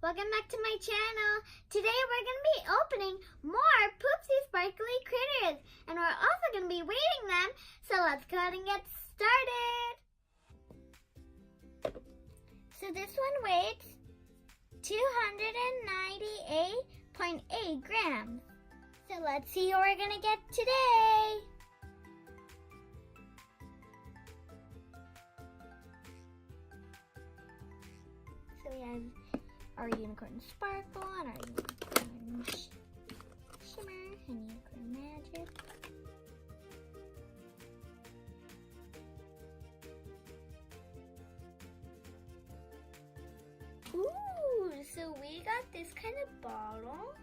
welcome back to my channel. Today we're going to be opening more Poopsie Sparkly Critters, and we're also going to be weighing them, so let's go ahead and get started. So this one weighs 298.8 grams. So let's see what we're going to get today. So we have our unicorn sparkle and our unicorn shimmer and unicorn magic. Ooh, so we got this kind of bottle.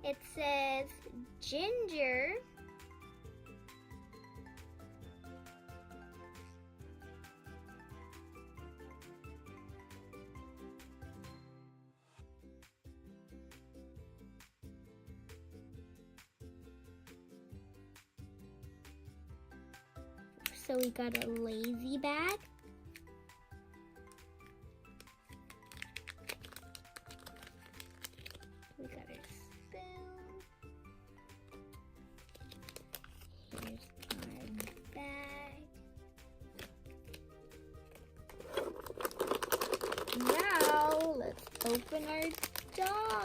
It says ginger. So we got a lazy bag. We got our spoon. Here's our bag. Now let's open our jar.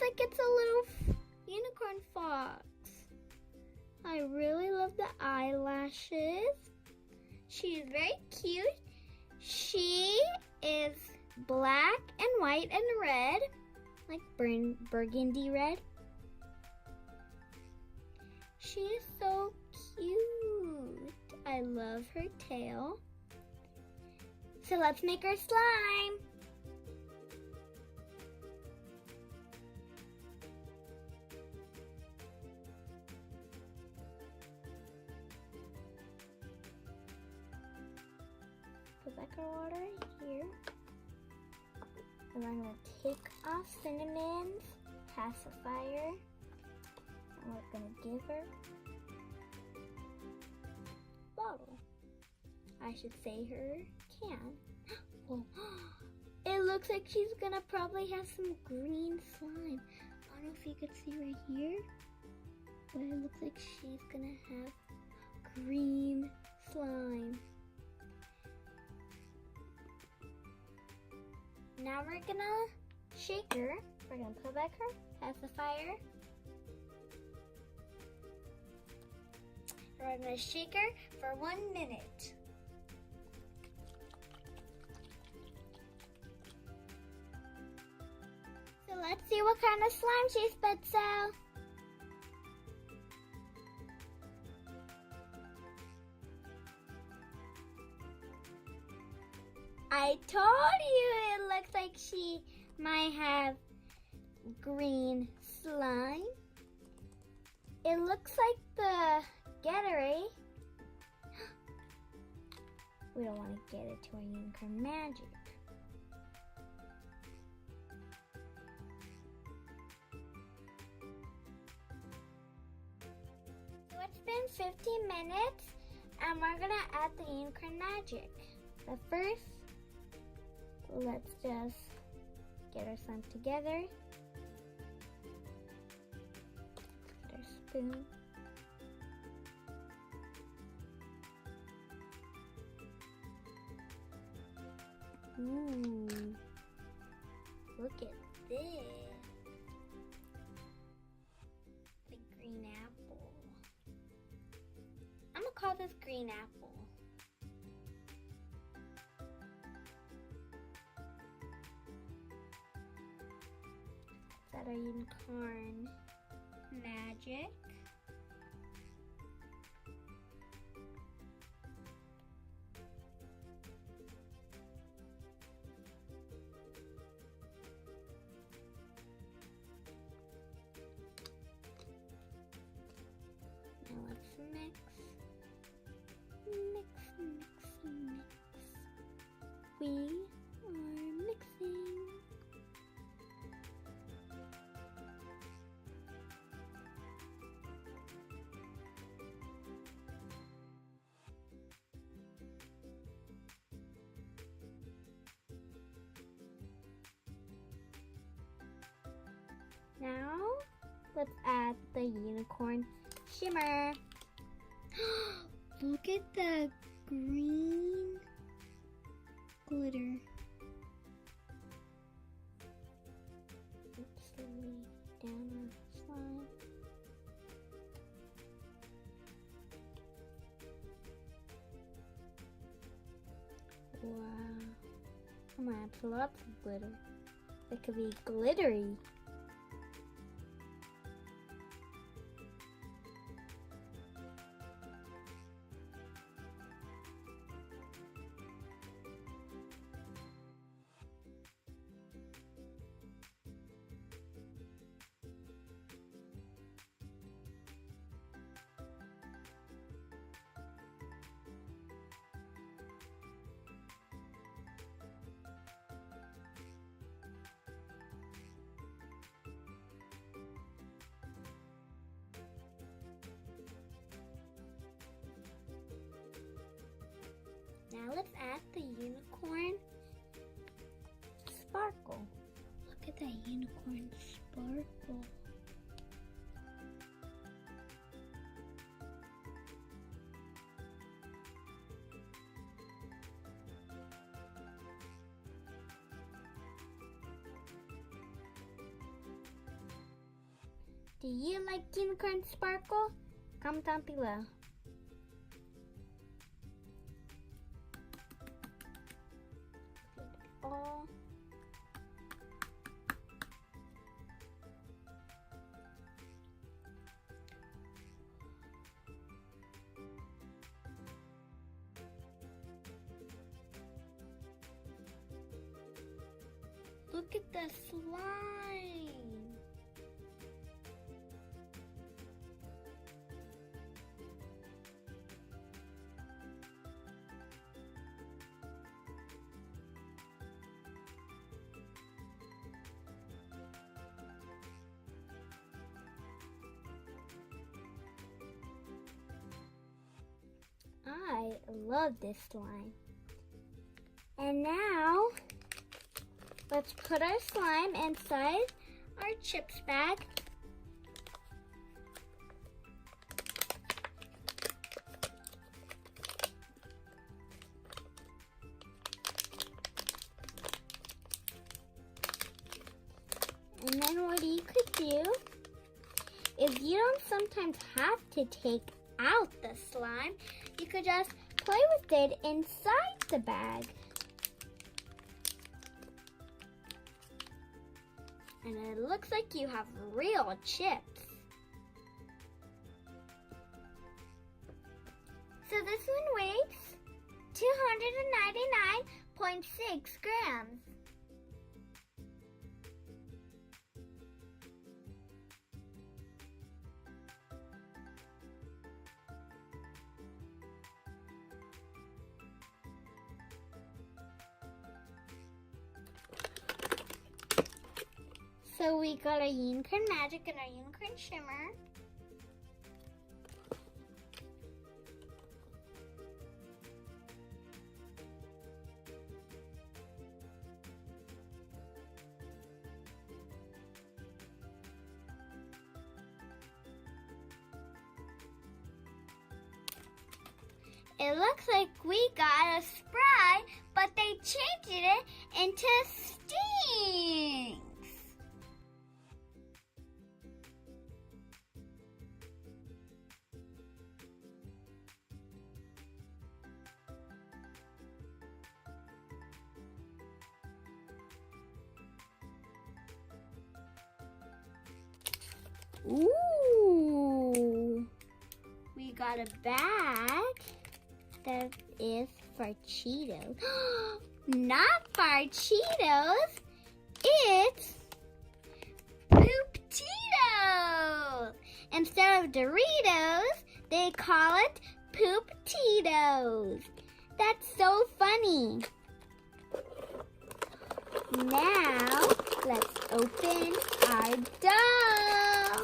Like it's a little unicorn fox. I really love the eyelashes. She's very cute. She is black and white and red, like burgundy red. She is so cute. I love her tail. So let's make her slime. Put back our water here. And I'm going to take off Cinnamon's pacifier. And we're going to give her bottle. I should say her can. Oh, it looks like she's going to probably have some green slime. I don't know if you could see right here, but it looks like she's going to have green slime. Now we're gonna shake her. We're gonna put back her pacifier. And we're gonna shake her for 1 minute. So let's see what kind of slime she spits out. I told you it looks like she might have green slime. It looks like the Gatorade. We don't want to get it to our unicorn magic. So it's been 15 minutes and we're going to add the unicorn magic. But first, let's just get our slime together. Get our spoon. Ooh, look at this. The green apple. I'm gonna call this green apple. That our unicorn magic. Now let's mix. Mix, mix, mix. We are mixing. Now, let's add the unicorn shimmer. Look at the green glitter. Oops, slowly down on the slime. Wow. I'm gonna add lots of glitter. It could be glittery. Now let's add the unicorn sparkle. Look at that unicorn sparkle. Do you like unicorn sparkle? Comment down below. Oh. Look at the slime. I love this slime. And now, let's put our slime inside our chips bag. And then what you could do is you don't sometimes have to take out the slime. You could just play with it inside the bag. And it looks like you have real chips. So this one weighs 299.6 grams. So we got our unicorn magic and our unicorn shimmer. It looks like we got a spray, but they changed it into stings. Ooh, we got a bag that is for Cheetos. Not for Cheetos, it's Poop-Tito's. Instead of Doritos, they call it Poop-Tito's. That's so funny. Now, let's open our dough.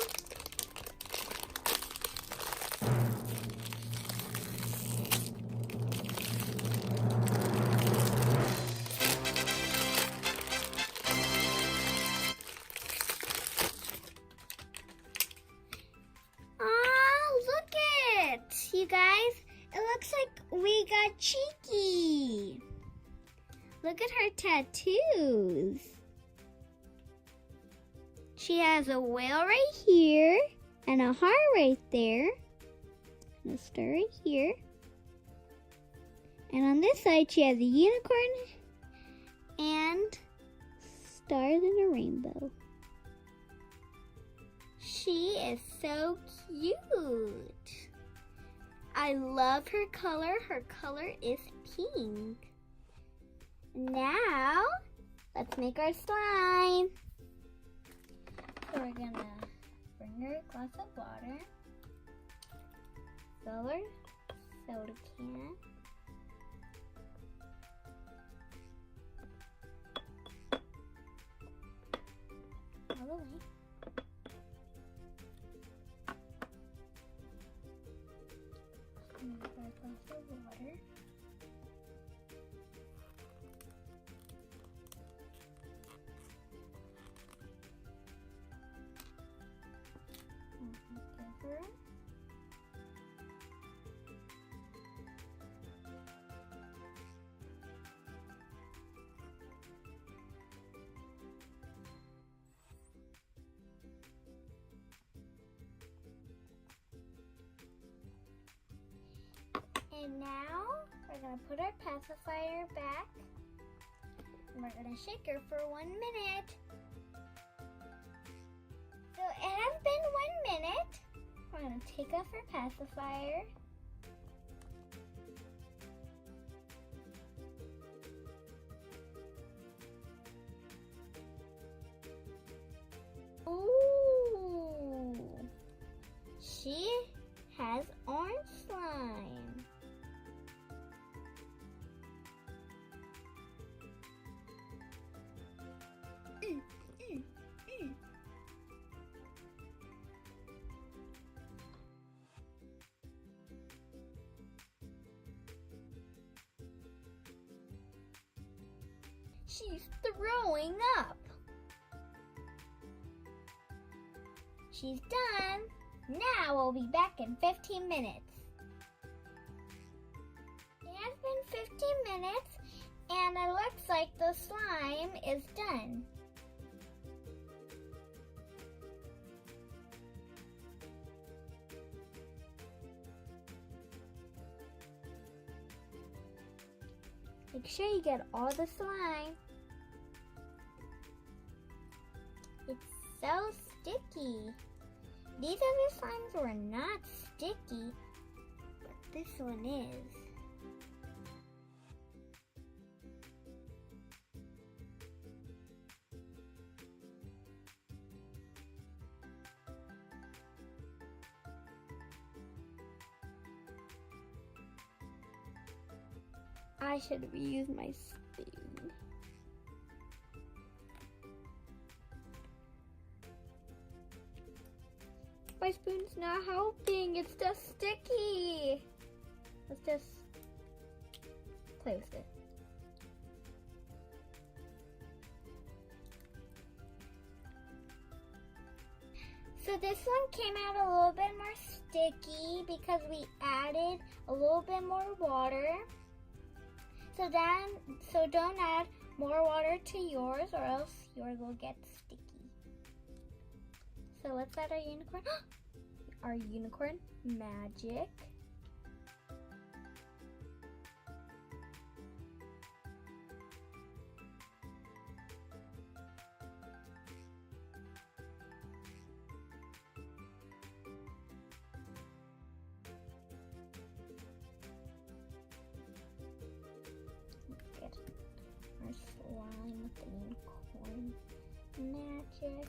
look at her tattoos. She has a whale right here, and a heart right there, and a star right here. And on this side, she has a unicorn and stars and a rainbow. She is so cute. I love her color. Her color is pink. Now, let's make our slime. So we're gonna bring her a glass of water, fill her soda can, all the way. And pour a glass of water. Give her. And now we're going to put our pacifier back, and we're going to shake her for 1 minute. So it has been 1 minute. We're going to take off our pacifier. Ooh, she has orange slime. She's throwing up. She's done. Now we'll be back in 15 minutes. It has been 15 minutes and it looks like the slime is done. Make sure you get all the slime. It's so sticky. These other slimes were not sticky, but this one is. I should have used my spoon. My spoon's not helping, it's just sticky. Let's just play with it. So this one came out a little bit more sticky because we added a little bit more water. So don't add more water to yours or else yours will get sticky. So let's add our unicorn. Our unicorn magic. Get our slime with the unicorn magic.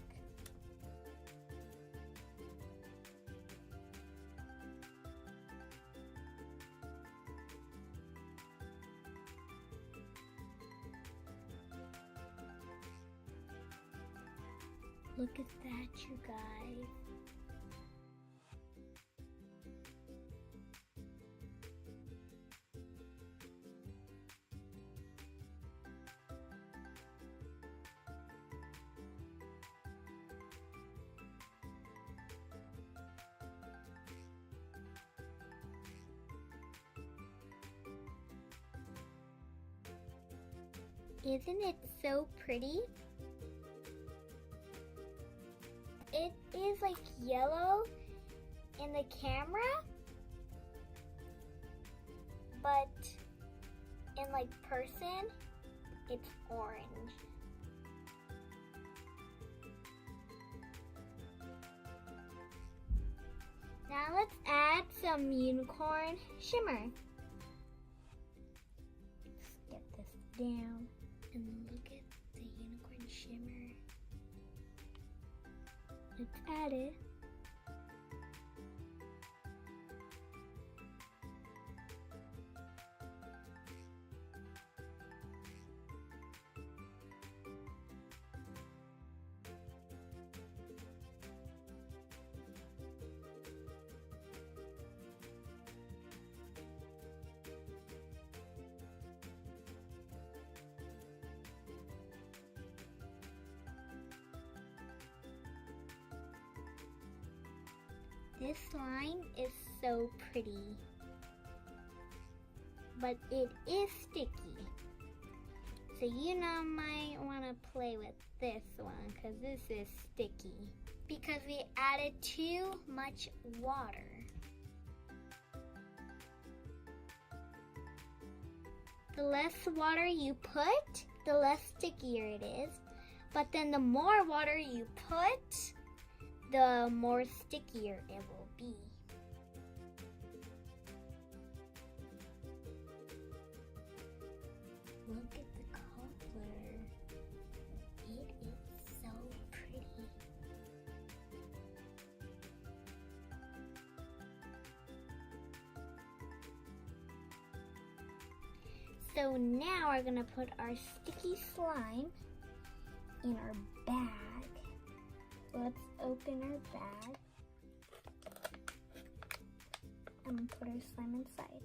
Look at that, you guys. Isn't it so pretty? It is like yellow in the camera, but in like person, it's orange. Now let's add some unicorn shimmer. Let's get this down and look at the unicorn shimmer. Let's add it. This slime is so pretty, but it is sticky. So you know, might want to play with this one because this is sticky because we added too much water. The less water you put, the less stickier it is. But then the more water you put, the more stickier it will be. Look at the color. It is so pretty. So now we're gonna put our sticky slime in our bag. Let's open our bag and put our slime inside.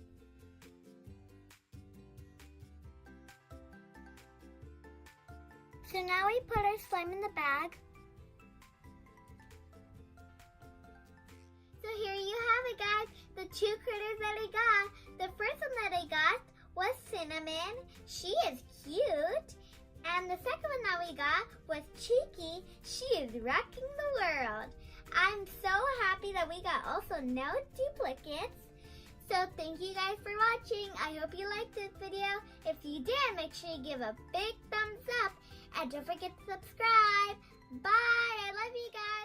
So now we put our slime in the bag. So here you have it, guys, the 2 critters that I got. The first one that I got was Cinnamon. She is cute. And the second one that we got was Cheeky. She is rocking the world. I'm so happy that we got also no duplicates. So thank you guys for watching. I hope you liked this video. If you did, make sure you give a big thumbs up. And don't forget to subscribe. Bye. I love you guys.